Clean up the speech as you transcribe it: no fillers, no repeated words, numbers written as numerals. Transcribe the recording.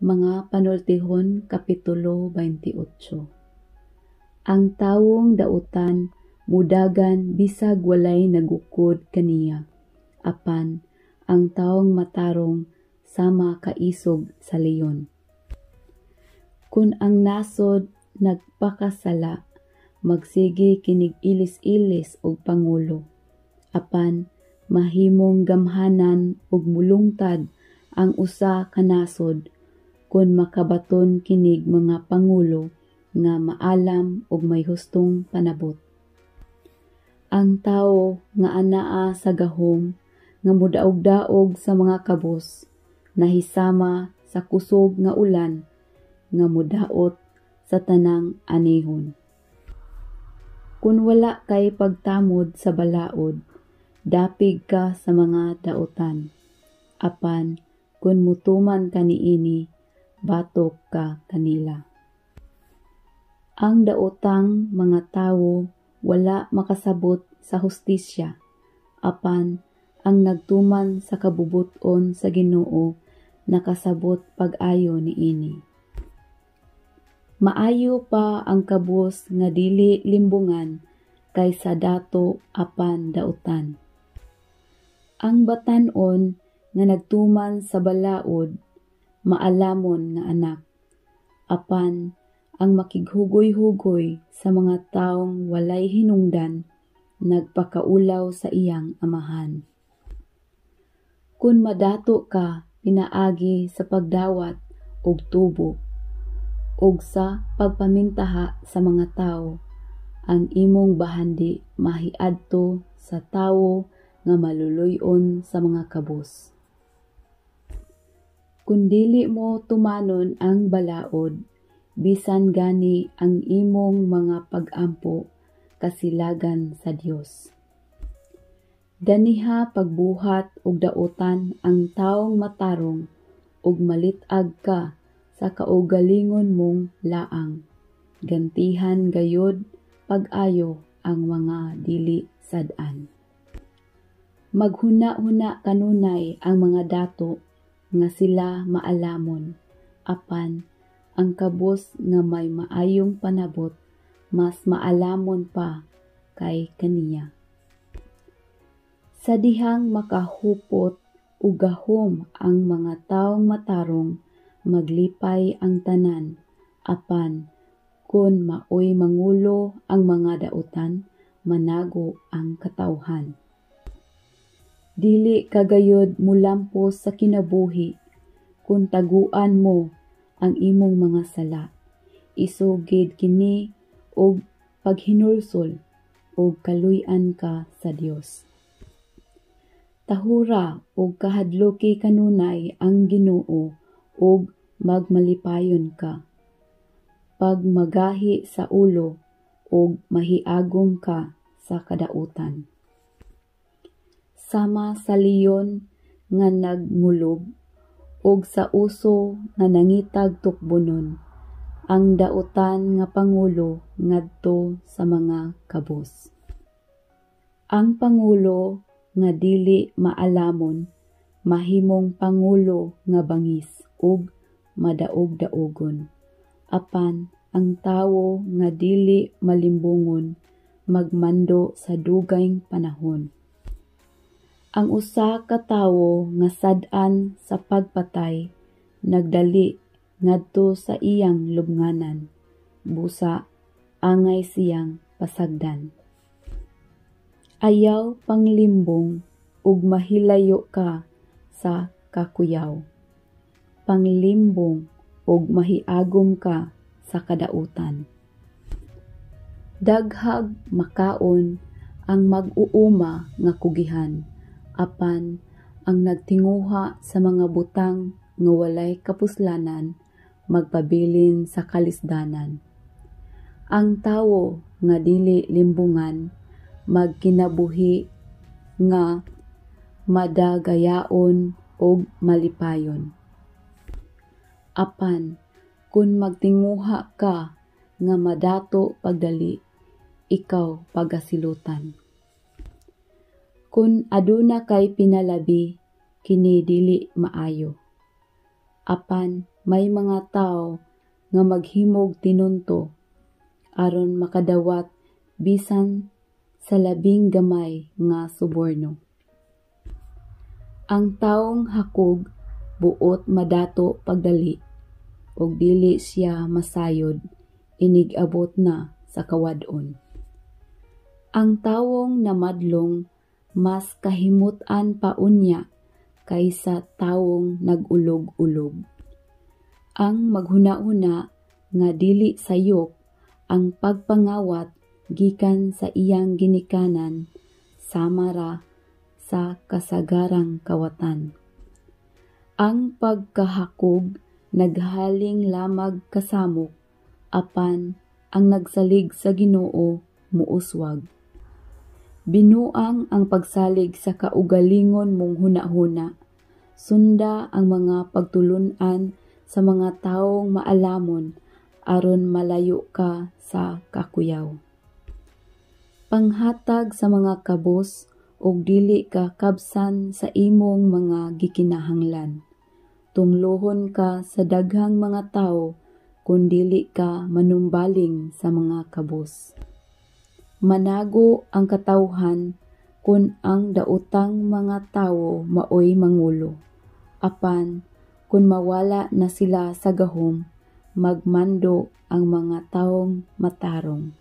Mga Panultihon, Kapitulo 28. Ang tawong dautan, mudagan bisag walay nagukod kaniya. Apan, ang tawong matarong, sama kaisog sa leyon. Kung ang nasod nagpakasala, magsige kinig ilis-ilis og pangulo. Apan, mahimong gamhanan og mulungtad ang usa ka nasod, kung makabaton kinig mga pangulo nga maalam og may hustong panabot. Ang tawo nga anaa sa gahom nga mudaog-daog sa mga kabos, nahisama sa kusog nga ulan nga mudaot sa tanang anihon. Kung wala kay pagtamod sa balaod, dapig ka sa mga dautan. Apan kung mutuman ka niini, batok ka kanila. Ang daotang mga tawo wala makasabot sa hustisya, apan ang nagtuman sa kabubuton sa Ginoo nakasabot pag-ayo niini. Maayo pa ang kabus nga dili limbungan kaysa dato apan dautan. Ang batan-on nga nagtuman sa balaod, maalamon nga anak. Apan, ang makighugoy-hugoy sa mga taong walay hinungdan, nagpakaulaw sa iyang amahan. Kung madato ka, pinaagi sa pagdawat og tubo, og sa pagpamintaha sa mga tao, ang imong bahandi mahiadto sa tawo nga maluluyon sa mga kabos. Kung dili mo tumanon ang balaod, bisan gani ang imong mga pag-ampo, kasilagan sa Dios. Daniha pagbuhat og dautan ang taong matarong, og malitag ka sa kaugalingon mong laang. Gantihan gayod pag-ayo ang mga dili sad-an. Maghuna-huna kanunay ang mga dato nga sila maalamon, apan ang kabos nga may maayong panabot mas maalamon pa kay kaniya. Sa dihang makahupot ug gahom ang mga taong matarong, maglipay ang tanan, apan kun maoy mangulo ang mga dautan, manago ang katawhan. Dili kagayod mulampos sa kinabuhi, kung taguan mo ang imong mga sala, isugid kini og paghinulsol og kaluy-an ka sa Dios. Tahura og kahadloki kanunay ang Ginoo og magmalipayon ka. Pag magahi sa ulo og mahiagom ka sa kadautan. Sama sa leyon nga nagngulog og sa uso nga nangitag tukbonon, ang dautan nga pangulo ngadto sa mga kabos. Ang pangulo nga dili maalamon, mahimong pangulo nga bangis ug madaog-daogon. Apan ang tawo nga dili malimbungon, magmando sa dugayng panahon. Ang usa ka tawo nga sad-an sa pagpatay, nagdali ngadto sa iyang lubnganan, busa angay siyang pasagdan. Ayaw panglimbong ug mahilayo ka sa kakuyaw. Panglimbong ug mahiagom ka sa kadautan. Daghag makaon ang mag-uuma nga kugihan, apan ang nagtinguha sa mga butang nga walay kapuslanan, magpabilin sa kalisdanan. Ang tawo nga dili limbungan, magkinabuhi nga madagayaon og malipayon. Apan kung magtinguha ka nga madato pagdali, ikaw pagasilutan. Kung aduna kay pinalabi, kini dili maayo. apan may mga tao nga maghimog tinunto aron makadawat bisan sa labing gamay nga suborno. Ang taong hakog buot madato pagdali ug dili siya masayod inig abot na sa kawad-on. Ang tawong namadlong mas kahimut-an pa unya kaysa tawong nag-ulog-ulog. Ang maghuna-una nga dili sayop ang pagpangawat gikan sa iyang ginikanan sama ra sa kasagarang kawatan. Ang pagkahakog naghaling lamag kasamok apan ang nagsalig sa Ginoo muuswag. Binuang ang pagsalig sa kaugalingon mong hunahuna. Sunda ang mga pagtulun-an sa mga taong maalamon aron malayo ka sa kakuyaw. Panghatag sa mga kabos ug dili ka kabsan sa imong mga gikinahanglan. Tunglohon ka sa daghang mga tawo kun dili ka manumbaling sa mga kabos. Manago ang katawhan kun ang daotang mga tawo maoy mangulo. Apan kun mawala na sila sa gahom, magmando ang mga taong matarong.